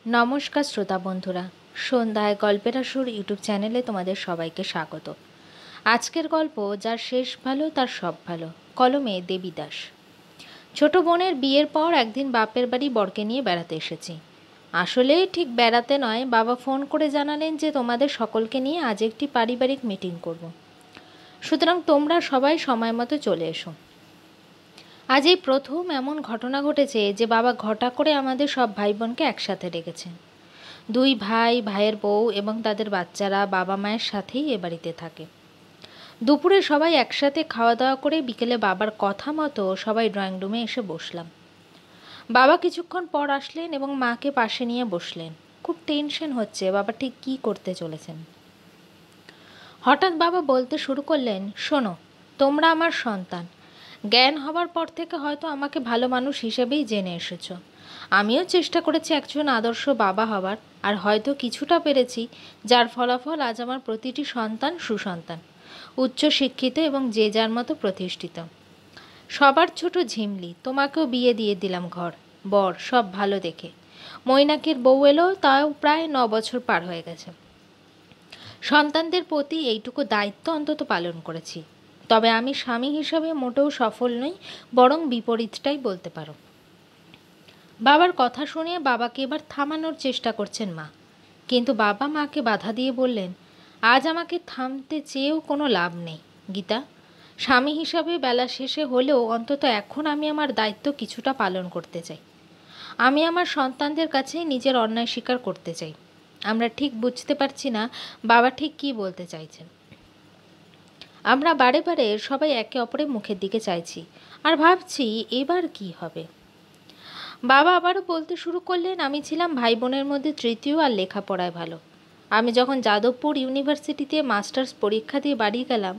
নমস্কার শ্রোতা বন্ধুরা, সন্ধ্যায় গল্পের আসর ইউটিউব চ্যানেলে তোমাদের সবাইকে স্বাগত। আজকের গল্প যার শেষ ভালো তার সব ভালো, কলমে দেবীদাস। ছোট বোনের বিয়ের পর একদিন বাপের বাড়ি বরকে নিয়ে বেড়াতে এসেছি। আসলে ঠিক বেড়াতে নয়, বাবা ফোন করে জানালেন যে তোমাদের সকলকে নিয়ে আজ একটি পারিবারিক মিটিং করব, সুতরাং তোমরা সবাই সময় মতো চলে এসো। আজ এই প্রথম এমন ঘটনা ঘটেছে যে বাবা ঘটা করে আমাদের সব ভাই বোনকে একসাথে রেখেছেন। দুই ভাই, ভাইয়ের বউ এবং তাদের বাচ্চারা বাবা মায়ের সাথেই এ বাড়িতে থাকে। দুপুরে সবাই একসাথে খাওয়া দাওয়া করে বিকেলে বাবার কথা মতো সবাই ড্রয়িং রুমে এসে বসলাম। বাবা কিছুক্ষণ পর আসলেন এবং মাকে পাশে নিয়ে বসলেন। খুব টেনশন হচ্ছে বাবা ঠিক কী করতে চলেছেন। হঠাৎ বাবা বলতে শুরু করলেন, শোনো, তোমরা আমার সন্তান। জ্ঞান হবার পর থেকে হয়তো আমাকে ভালো মানুষ হিসেবেই জেনে এসেছো। আমিও চেষ্টা করেছি একজন আদর্শ বাবা হবার, আর হয়তো কিছুটা পেরেছি, যার ফলাফল আজ আমার প্রতিটি সন্তান সুসন্তান, উচ্চ শিক্ষিত এবং যে যার মতো প্রতিষ্ঠিত। সবার ছোট ঝিমলি, তোমাকেও বিয়ে দিয়ে দিলাম ঘর বর সব ভালো দেখে। মৈনাকের বউ এলো, তাও প্রায় 9 বছর পার হয়ে গেছে। সন্তানদের প্রতি এইটুকু দায়িত্ব অন্তত পালন করেছি। তবে আমি স্বামী হিসাবে মোটেও সফল নই, বরং বিপরীতটাই বলতে পারো। বাবার কথা শুনে বাবাকে এবার থামানোর চেষ্টা করছেন মা, কিন্তু বাবা মাকে বাধা দিয়ে বললেন, আজ আমাকে থামতে চেয়েও কোনো লাভ নেই গীতা। স্বামী হিসাবে বেলা শেষে হলেও অন্তত এখন আমি আমার দায়িত্ব কিছুটা পালন করতে চাই। আমি আমার সন্তানদের কাছে নিজের অন্যায় স্বীকার করতে চাই। আমরা ঠিক বুঝতে পারছি না বাবা ঠিক কী বলতে চাইছেন। আমরা বারে বারে সবাই একে অপরের মুখের দিকে চাইছি আর ভাবছি এবার কি হবে। বাবা আবারও বলতে শুরু করলেন, আমি ছিলাম ভাই বোনের মধ্যে তৃতীয় আর লেখাপড়ায় ভালো। আমি যখন যাদবপুর ইউনিভার্সিটিতে মাস্টার্স পরীক্ষা দিয়ে বাড়ি গেলাম,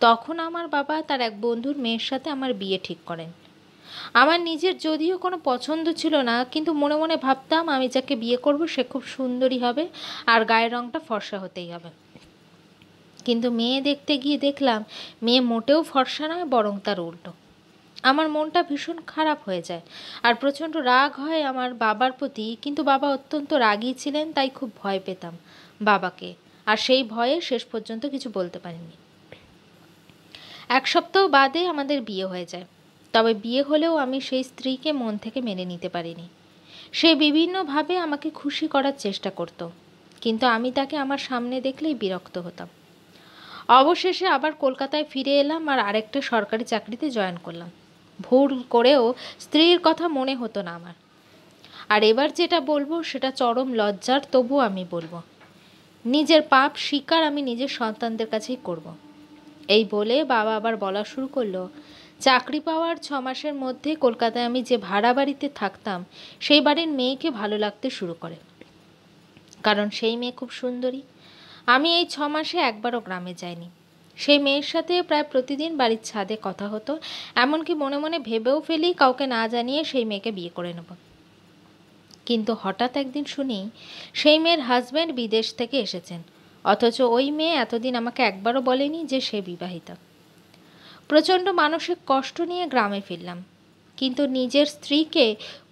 তখন আমার বাবা তার এক বন্ধুর মেয়ের সাথে আমার বিয়ে ঠিক করেন। আমার নিজের যদিও কোনো পছন্দ ছিল না, কিন্তু মনে মনে ভাবতাম আমি যাকে বিয়ে করব সে খুব সুন্দরী হবে আর গায়ের রঙটা ফর্সা হতেই হবে। কিন্তু মেয়ে দেখতে গিয়ে দেখলাম মেয়ে মোটেও ফর্সা নয়, বরং তার উল্টো। আমার মনটা ভীষণ খারাপ হয়ে যায় আর প্রচণ্ড রাগ হয় আমার বাবার প্রতি। কিন্তু বাবা অত্যন্ত রাগী ছিলেন, তাই খুব ভয় পেতাম বাবাকে, আর সেই ভয়ে শেষ পর্যন্ত কিছু বলতে পারিনি। 1 সপ্তাহ বাদে আমাদের বিয়ে হয়ে যায়। তবে বিয়ে হলেও আমি সেই স্ত্রীকে মন থেকে মেনে নিতে পারিনি। সে বিভিন্নভাবে আমাকে খুশি করার চেষ্টা করত, কিন্তু আমি তাকে আমার সামনে দেখলেই বিরক্ত হতাম। অবশেষে আবার কলকাতায় ফিরে এলাম আর আরেকটা সরকারি চাকরিতে জয়েন করলাম। ভুল করেও স্ত্রীর কথা মনে হতো না আমার। আর এবার যেটা বলবো সেটা চরম লজ্জার, তবু আমি বলবো, নিজের পাপ স্বীকার আমি নিজের সন্তানদের কাছেই করব। এই বলে বাবা আবার বলা শুরু করলো, চাকরি পাওয়ার 6 মাসের মধ্যে কলকাতায় আমি যে ভাড়া বাড়িতে থাকতাম সেই বাড়ির মেয়েকে ভালো লাগতে শুরু করে, কারণ সেই মেয়ে খুব সুন্দরী। আমি এই 6 মাসে একবারও গ্রামে যাইনি। সেই মেয়ের সাথে প্রায় প্রতিদিন বাড়ির ছাদে কথা হতো, এমনকি মনে মনে ভেবেও ফেলি কাউকে না জানিয়ে সেই মেয়েকে বিয়ে করে নেব। কিন্তু হঠাৎ একদিন শুনি সেই মেয়ের হাজব্যান্ড বিদেশ থেকে এসেছেন, অথচ ওই মেয়ে এতদিন আমাকে একবারও বলেনি যে সে বিবাহিতা। প্রচণ্ড মানসিক কষ্ট নিয়ে গ্রামে ফিরলাম, কিন্তু নিজের স্ত্রীকে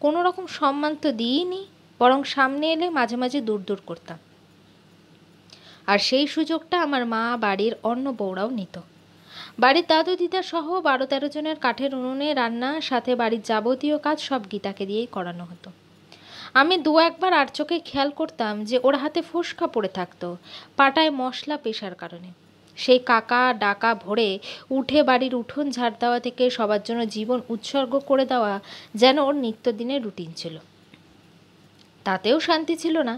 কোনো রকম সম্মান তো দিইনি, বরং সামনে এলে মাঝে মাঝে দূর দূর করতাম। আর সেই সুযোগটা আমার মা, বাড়ির অন্য বউরাও নিত। বাড়ির দাদু দিদা সহ 12-13 জনের কাঠের উনুনে রান্না, সাথে বাড়ির যাবতীয় কাজ সব গীতাকে দিয়েই করানো হতো। আমি 2-1 বার আর চোখে খেয়াল করতাম যে ওর হাতে ফোসকা পড়ে থাকতো, পাটায় মশলা পেশার কারণে। সেই কাকা ডাকা ভোরে উঠে বাড়ির উঠোন ঝাড় দেওয়া থেকে সবার জন্য জীবন উৎসর্গ করে দেওয়া যেন ওর নিত্যদিনের রুটিন ছিল। তাতেও শান্তি ছিল না।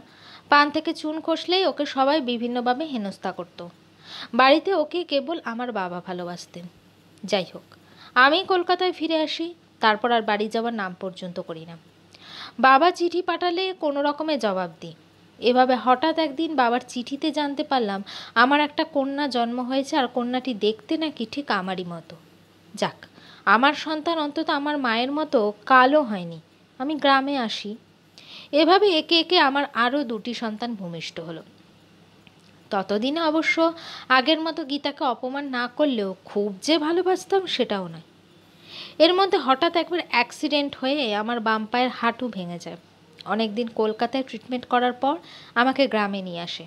পান থেকে চুন খসলেই ওকে সবাই বিভিন্নভাবে হেনস্থা করত। বাড়িতে ওকে কেবল আমার বাবা ভালোবাসতেন। যাই হোক, আমি কলকাতায় ফিরে আসি, তারপর আর বাড়ি যাওয়ার নাম পর্যন্ত করি না। বাবা চিঠি পাঠালে কোনো রকমে জবাব দিই। এভাবে হঠাৎ একদিন বাবার চিঠিতে জানতে পারলাম আমার একটা কন্যা জন্ম হয়েছে, আর কন্যাটি দেখতে নাকি ঠিক আমারই মতো। যাক, আমার সন্তান অন্তত আমার মায়ের মতো কালো হয়নি। আমি গ্রামে আসি। এভাবে একে একে আমার আরও 2টি সন্তান ভূমিষ্ঠ হলো। ততদিনে অবশ্য আগের মতো গীতাকে অপমান না করলেও খুব যে ভালোবাসতাম সেটাও নয়। এর মধ্যে হঠাৎ একবার অ্যাক্সিডেন্ট হয়ে আমার বাম পায়ের হাঁটু ভেঙে যায়। অনেক দিন কলকাতায় ট্রিটমেন্ট করার পর আমাকে গ্রামে নিয়ে আসে।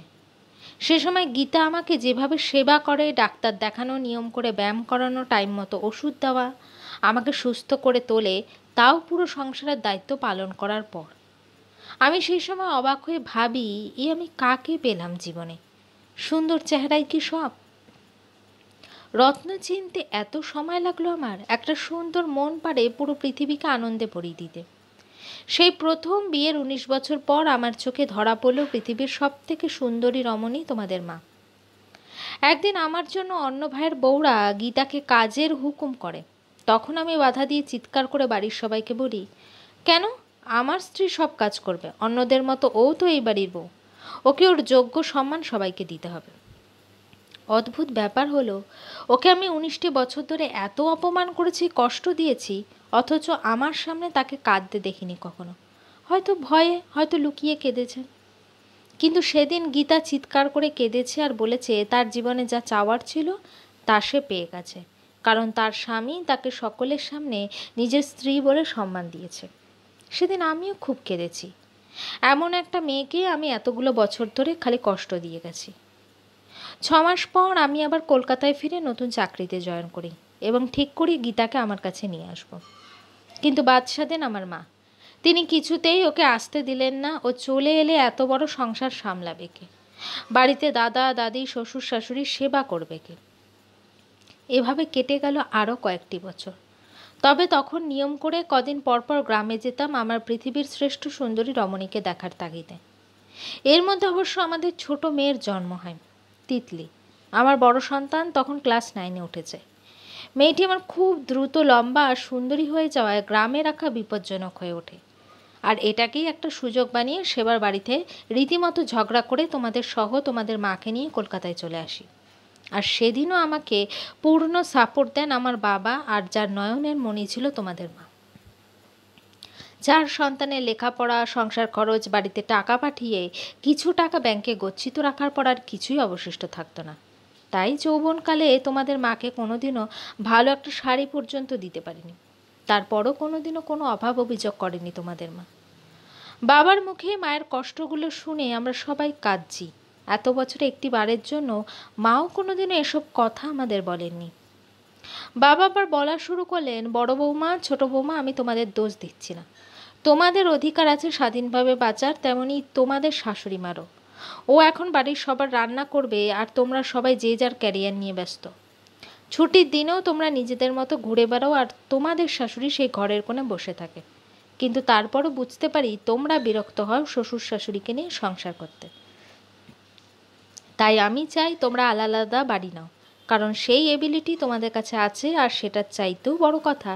সে সময় গীতা আমাকে যেভাবে সেবা করে, ডাক্তার দেখানো, নিয়ম করে ব্যায়াম করানো, টাইম মতো ওষুধ দেওয়া, আমাকে সুস্থ করে তোলে, তাও পুরো সংসারের দায়িত্ব পালন করার পর। আমি সেই সময় অবাক হয়ে ভাবি, আমি কাকে পেলাম জীবনে? সুন্দর চেহারাই কি সব? রত্ন চিনতে এত সময় লাগলো আমার? একটা সুন্দর মন পারে পুরো পৃথিবীকে আনন্দে ভরিয়ে দিতে। সেই প্রথম বিয়ের 19 বছর পর আমার চোখে ধরা পড়ল পৃথিবীর সব থেকে সুন্দরী রমণী তোমাদের মা। একদিন আমার জন্য অন্য ভাইয়ের বউরা গীতাকে কাজের হুকুম করে। তখন আমি বাধা দিয়ে চিৎকার করে বাড়ির সবাইকে বলি, কেন? আমার স্ত্রী সব কাজ করবে, অন্যদের মতো ও তো এই বাড়ির বউ, ওকে ওর যোগ্য সম্মান সবাইকে দিতে হবে। অদ্ভুত ব্যাপার হলো, ওকে আমি 19টি বছর ধরে এত অপমান করেছি, কষ্ট দিয়েছি, অথচ আমার সামনে তাকে কাঁদতে দেখিনি কখনো। হয়তো ভয়ে, হয়তো লুকিয়ে কেঁদেছে। কিন্তু সেদিন গীতা চিৎকার করে কেঁদেছে আর বলেছে তার জীবনে যা চাওয়ার ছিল তা সে পেয়ে গেছে, কারণ তার স্বামী তাকে সকলের সামনে নিজের স্ত্রী বলে সম্মান দিয়েছে। সেদিন আমিও খুব কেঁদেছি। এমন একটা মেয়েকে আমি এতগুলো বছর ধরে খালি কষ্ট দিয়ে গেছি। 6 মাস পর আমি আবার কলকাতায় ফিরে নতুন চাকরিতে জয়েন করি এবং ঠিক করি গীতাকে আমার কাছে নিয়ে আসব। কিন্তু বাদশা দেন আমার মা। তিনি কিছুতেই ওকে আসতে দিলেন না। ও চলে এলে এত বড় সংসার সামলাবে কে? বাড়িতে দাদা দাদি শ্বশুর শাশুড়ির সেবা করবে কে? এভাবে কেটে গেল আরও কয়েকটি বছর। তবে তখন নিয়ম করে কদিন পরপর গ্রামে যেতাম আমার পৃথিবীর শ্রেষ্ঠ সুন্দরী রমণীকে দেখার তাগিদে। এর মধ্যে অবশ্য আমাদের ছোট মেয়ের জন্ম হয়, তিতলি। আমার বড় সন্তান তখন ক্লাস 9-এ উঠেছে। মেয়েটি আমার খুব দ্রুত লম্বা আর সুন্দরী হয়ে যাওয়ায় গ্রামে রাখা বিপজ্জনক হয়ে ওঠে। আর এটাকেই একটা সুযোগ বানিয়ে সেবার বাড়িতে রীতিমতো ঝগড়া করে তোমাদের সহ তোমাদের মাকে নিয়ে কলকাতায় চলে আসি। আর সেদিনও আমাকে পূর্ণ সাপোর্ট দেন আমার বাবা, আর যার নয়নের মণি ছিল তোমাদের মা। যার সন্তানের লেখাপড়া, সংসার খরচ, বাড়িতে টাকা পাঠিয়ে কিছু টাকা ব্যাংকে গচ্ছিত রাখার পর আর কিছুই অবশিষ্ট থাকতো না। তাই যৌবনকালে তোমাদের মাকে কোনোদিনও ভালো একটা শাড়ি পর্যন্ত দিতে পারিনি। তারপরও কোনোদিনও কোনো অভাব অভিযোগ করেনি তোমাদের মা। বাবার মুখে মায়ের কষ্টগুলো শুনে আমরা সবাই কাঁদছি। এত বছরে একটি বারের জন্য মাও কোনোদিনও এসব কথা আমাদের বলেননি। বাবা আবার বলা শুরু করলেন, বড় বৌমা, ছোট বৌমা, আমি তোমাদের দোষ দিচ্ছি না। তোমাদের অধিকার আছে স্বাধীনভাবে বাঁচার, তেমনি তোমাদের শাশুড়ি মারও। ও এখন বাড়ির সবার রান্না করবে আর তোমরা সবাই যে যার ক্যারিয়ার নিয়ে ব্যস্ত। ছুটির দিনেও তোমরা নিজেদের মতো ঘুরে বেড়াও আর তোমাদের শাশুড়ি সেই ঘরের কোণে বসে থাকে। কিন্তু তারপরও বুঝতে পারি তোমরা বিরক্ত হও শ্বশুর শাশুড়িকে নিয়ে সংসার করতে। তাই আমি চাই তোমরা আলাদা বাড়ি নাও, কারণ সেই এবিলিটি তোমাদের কাছে আছে। আর সেটার চাইতেও বড় কথা,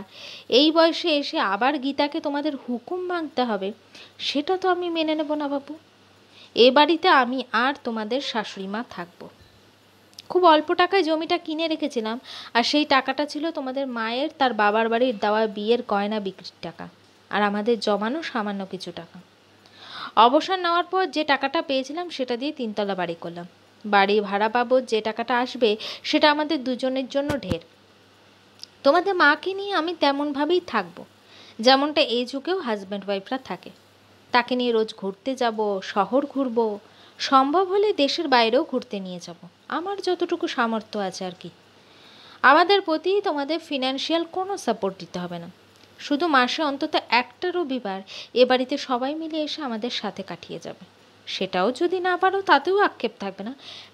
এই বয়সে এসে আবার গীতাকে তোমাদের হুকুম মানতে হবে, সেটা তো আমি মেনে নেব না বাবু। এ বাড়িতে আমি আর তোমাদের শাশুড়ি মা থাকবো। খুব অল্প টাকায় জমিটা কিনে রেখেছিলাম, আর সেই টাকাটা ছিল তোমাদের মায়ের তার বাবার বাড়ির দেওয়া বিয়ের গয়না বিক্রির টাকা, আর আমাদের জমানো সামান্য কিছু টাকা। অবসর নেওয়ার পর যে টাকাটা পেয়েছিলাম সেটা দিয়ে 3 তলা বাড়ি করলাম। বাড়ি ভাড়া বাবদ যে টাকাটা আসবে সেটা আমাদের দুজনের জন্য ঢের। তোমাদের মাকে নিয়ে আমি তেমনভাবেই থাকবো যেমনটা এই যুগেও হাজব্যান্ড ওয়াইফরা থাকে। তাকে নিয়ে রোজ ঘুরতে যাব, শহর ঘুরবো, সম্ভব হলে দেশের বাইরেও ঘুরতে নিয়ে যাব, আমার যতটুকু সামর্থ্য আছে আর কি। আমাদের প্রতি তোমাদের ফিনান্সিয়াল কোনো সাপোর্ট দিতে হবে না। শুধু মাসে অন্তত একটা রবিবার এ বাড়িতে সবাই মিলে এসে আমাদের সাথে কাটিয়ে যাবে। সেটাও যদি না পারো তাতেও আক্ষেপ থাকবে না।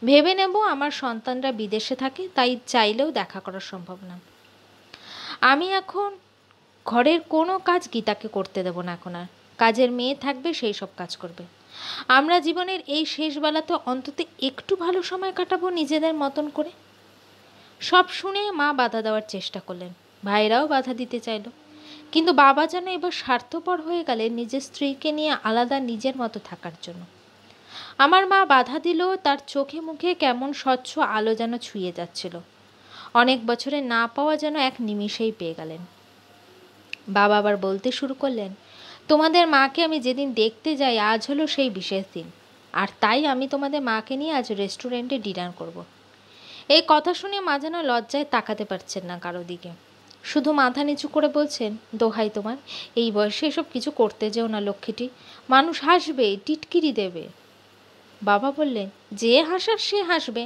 ভেবে নেব আমার সন্তানরা বিদেশে থাকে, তাই চাইলেও দেখা করা সম্ভব না। আমি এখন ঘরের কোনো কাজ গীতাকে করতে দেব না। এখন আর কাজের মেয়ে থাকবে, সেই সব কাজ করবে। আমরা জীবনের এই শেষ বেলাতে অন্তত একটু ভালো সময় কাটাবো নিজেদের মতন করে। সব শুনে মা বাধা দেওয়ার চেষ্টা করলেন, ভাইরাও বাধা দিতে চাইল, কিন্তু বাবা যেন এবার স্বার্থপর হয়ে গেলেন নিজের স্ত্রীকে নিয়ে আলাদা নিজের মতো থাকার জন্য। আমার মা বাধা দিলেও তার চোখে মুখে কেমন স্বচ্ছ আলো যেন ছুঁয়ে যাচ্ছিল। অনেক বছরে না পাওয়া যেন এক নিমিষেই পেয়ে গেলেন। বাবা আবার বলতে শুরু করলেন, তোমাদের মাকে আমি যেদিন দেখতে যাই আজ হলো সেই বিশেষ দিন, আর তাই আমি তোমাদের মাকে নিয়ে আজ রেস্টুরেন্টে ডিনার করব। এই কথা শুনে মা যেন লজ্জায় তাকাতে পারছেন না কারো দিকে। শুধু মাথা নিচু করে বলছেন, দোহাই তোমার, এই বয়সে এসব কিছু করতে যেও না লক্ষ্মীটি, মানুষ হাসবে, টিটকিরি দেবে। বাবা বললেন, যে হাসার সে হাসবে,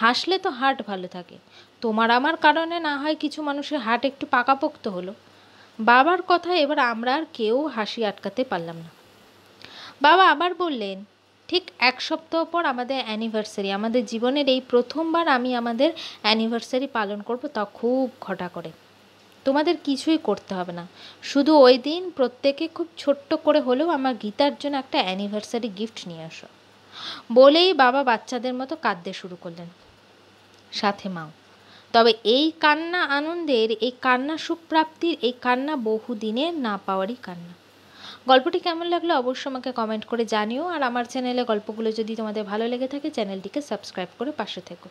হাসলে তো হার্ট ভালো থাকে, তোমার আমার কারণে না হয় কিছু মানুষের হার্ট একটু পাকাপোক্ত হলো। বাবার কথা এবার আমরা আর কেউ হাসি আটকাতে পারলাম না। বাবা আবার বললেন, ঠিক 1 সপ্তাহ পর আমাদের অ্যানিভার্সারি, আমাদের জীবনের এই প্রথমবার আমি আমাদের অ্যানিভার্সারি পালন করব, তা খুব ঘটা করে। তোমাদের কিছুই করতে হবে না, শুধু ওই দিন প্রত্যেকে খুব ছোট্ট করে হলেও আমার গীতার জন্য একটা অ্যানিভার্সারি গিফট নিয়ে আসো। বলেই বাবা বাচ্চাদের মতো কাঁদতে শুরু করলেন, সাথে মাও। তবে এই কান্না আনন্দের, এই কান্না সুখপ্রাপ্তির, এই কান্না বহুদিনের না পাওয়ারই কান্না। গল্পটি কেমন লাগলো অবশ্যই আমাকে কমেন্ট করে জানিও। আর আমার চ্যানেলে গল্পগুলো যদি তোমাদের ভালো লেগে থাকে, চ্যানেলটিকে সাবস্ক্রাইব করে পাশে থেকো।